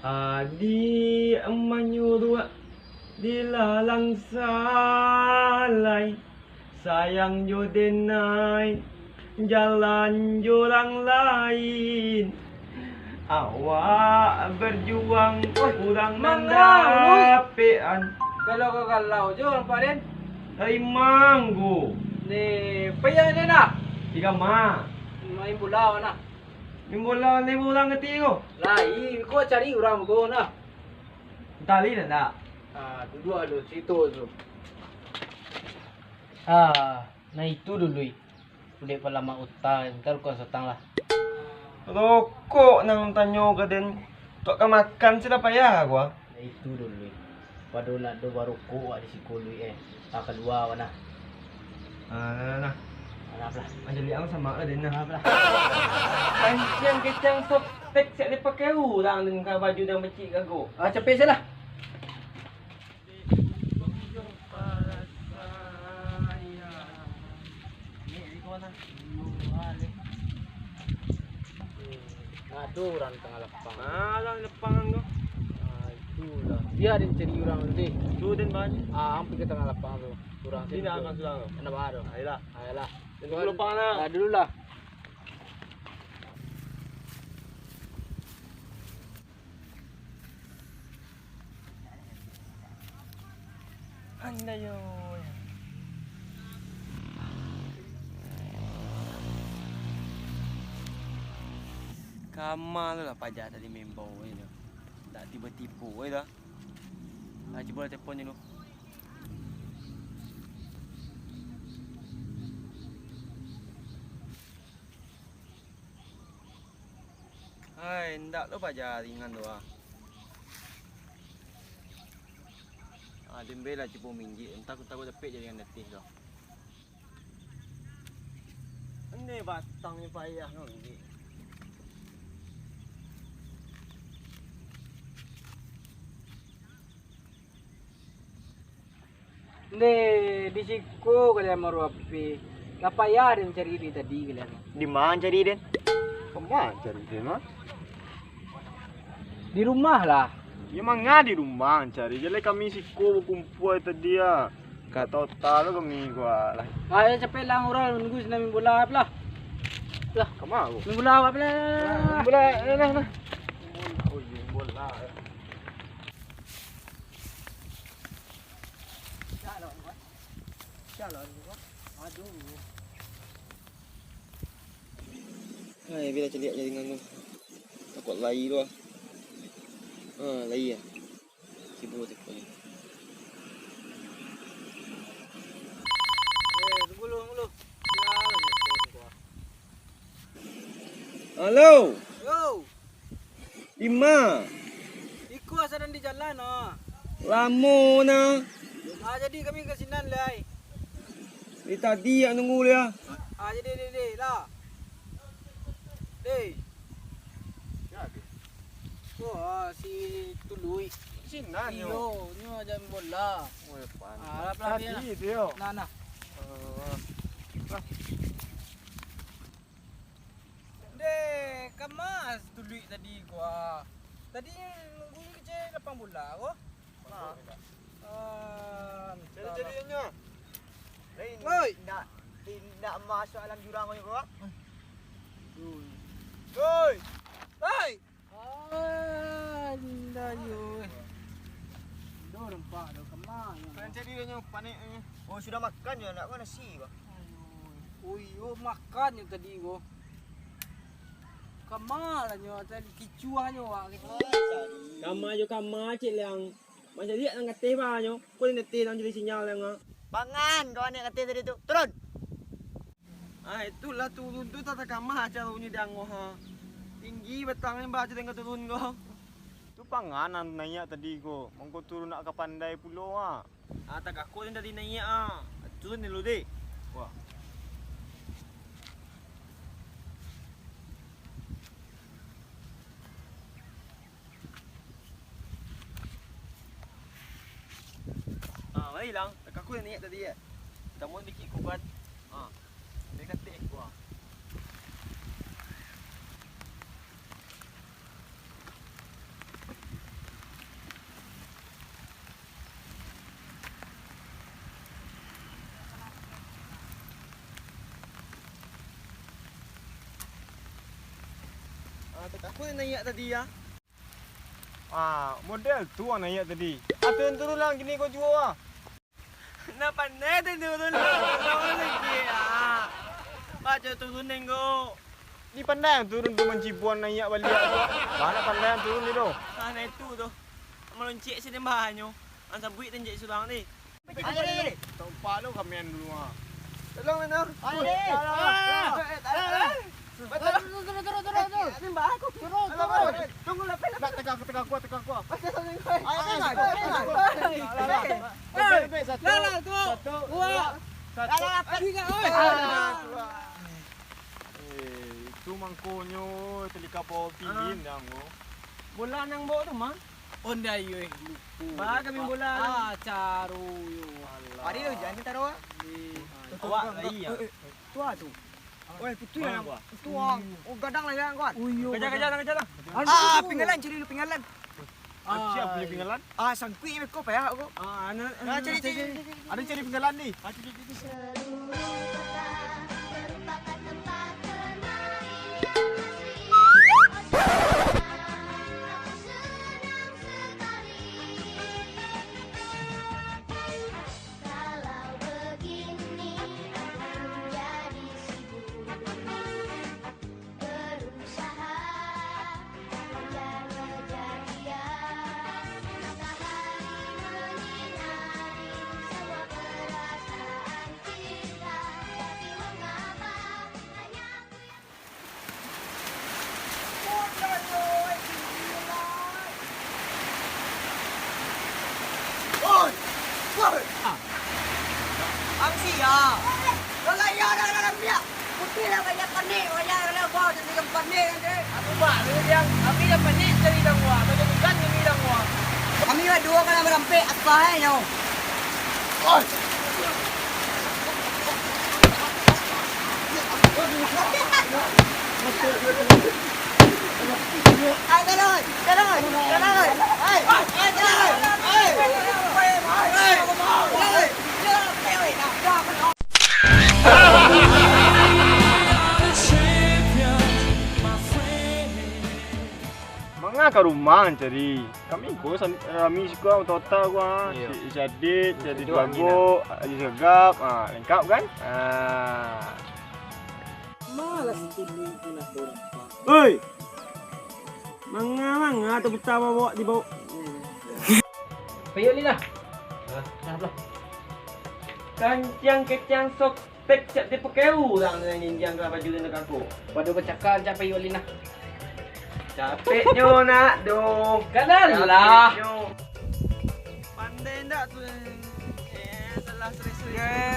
Adi menyuruh dilalang salai, sayang jodenai jalan jurang lain. Awak berjuang kurang mendapean. Kalau kau galau je orang Pak Den. Hai manggu. Ni payah ni nak. Tiga ma. Main bola nak. Mimbola ni bulan ketiga. Lai, kau cari orang kau nak. Tali dah tak? Dua tu, situ tu. Nah itu dulu. Udah pala mak utang, ntar kau setang lah. Rokok nang tanyo ke den. Tok ka makan sila payah gua. Nah itu dulu. Padu nak do baru ko di sikulu tak kedua mana. Nah. Mana lah. Anjali ang sama den nah. Mana lah. Pancen kecang sop tek siap dipakai orang dengan baju dan becik gago. Cepet saja lah. Aduh, orang tengah lapang. Lang lepangan ko. Itulah. Dia ada cari orang tu deh. Tu den banyak. Hampir ke tengah lapang tu. Kurang Sini akan sulang. Mana baru? Ayolah. Ayolah. Tunggu lepangan lah. Dulu lah. Andai yo. Kamal lah pajak tadi member ni. Tak tiba-tiba dah. Cuba telefon je dulu. Hai, ndak lo pajak ringan tu ah. Dembel lah cipu minggit. Takut tepik je dengan letih tu. Ini batangnya payah no minggit. Ni di siku kalian maru api. Apa ya ada mencari di tadi kalian? Di mana cari den? Kemana cari den mah? Di rumah lah. Ya mangga di rumah cari. Jadi kami siku kumpul tadi ya. Kata tahu kami gua lah. Ayo cepet lah orang nunggu senang main bola apa lah. Lah, Kemana aku? main bola apa lah? Bola, nah. Bola. Aduh. Hai, bila celiak jadi nganggu. Takut lari tu ah. Lari ah. Sibuk telefon ni. Tunggu lu. Ya, Halo, yo, Ima. iku asaran di jalan ah. Lamo na. Jadi kami ke sinan lah. Dari tadi yang nunggu dia. Jadi lah. Deh. Wah, si Tului. Sina Yo, ni aja main bola. Oh, depan. Lah Tadi dia. Nah. Deh, kemas Tului tadi gua. Tadi nunggu kerja lapang bola gua. Jadi-jadinya. Woi, Tidak masuk alam jurang ni gua. Woi. Hai. Anda yo. Do rempak do kemana? Kan jadi dia panik ni. Oh, sudah makan je nak kau nasi gua. Yo makan yang tadi gua. Kamal nyo tadi kicuah nyo wak kecil. Kama cik liang. Macam lihat nang katih ba nyo. Kau ni netih nang jadi sinyal yang Pangan kau ni katih tadi tu. Turun. Itulah turun tu tata kama cara bunyi dango ha. Tinggi betangnya baca dengan turun go. Tu panganan naik tadi ko. Mongko turun nak ke pandai pulau ah. Tak aku ni tadi naik ah. Turun dulu deh. Wah. Mari lang. Tak aku naik tadi ya. Kita mau dikit kubat. Dia kata gua. Aku yang naik tadi ya. Model tu ang naik tadi. Turun lang gini kau jual. Nak pandai tu turun lagi ah. Baca turunin kau. Ni pandai ang turun tu mencipuan naik balik tu. Mana pandai ang turun ni tu. Nah itu tu. Meloncik sini bahannya. Asa buik tanjak sulang ni. Ayo. Tempat lu kami yang dulu ah. Tolong Menor. Ayo. Turun. Simbah aku. Turun. Tunggu lepas. Tegang kuat. Lah tu. Dua. Tiga. Itu mangkonyo telika po tingin dah mo. Bola nang bawa tu mah. Onda yo. Bah kami bola. Caru yo. Hari tu jangan taruh. Awak lagi ya. Tua tu. Oi, putu yang gua. Tuang. Oh gadang lah yang kuat. Kejar. Pinggalan cari lu pinggalan. Siap beli pinggalan? Sangkui ni kau payah aku. Nah, cari. Ada cari pinggalan ni. Angsi ya. Kalau ya dah dia. Putih lah banyak panik, banyak lah bau jadi kan panik kan deh. Aku bak lu yang kami dah panik cari dah gua. Kau jadi kan kami dah gua. Kami lah dua kali merampai apa nyo. Oi. Ai jalan. Manga ke rumah cari. Kami rami suka total gua. Jadi bago, segap, lengkap kan? Malas tuloy ko na to. Hoy! Manga to betapa bawa di bawah. Payo ni lah. Kancang sok tek cat di pekeu lang na ninjang ka baju na kako. Waduh bercakap sampai Yolina. Capek nyo nak do. Kanan lah. Pandai ndak tu. Salah serius.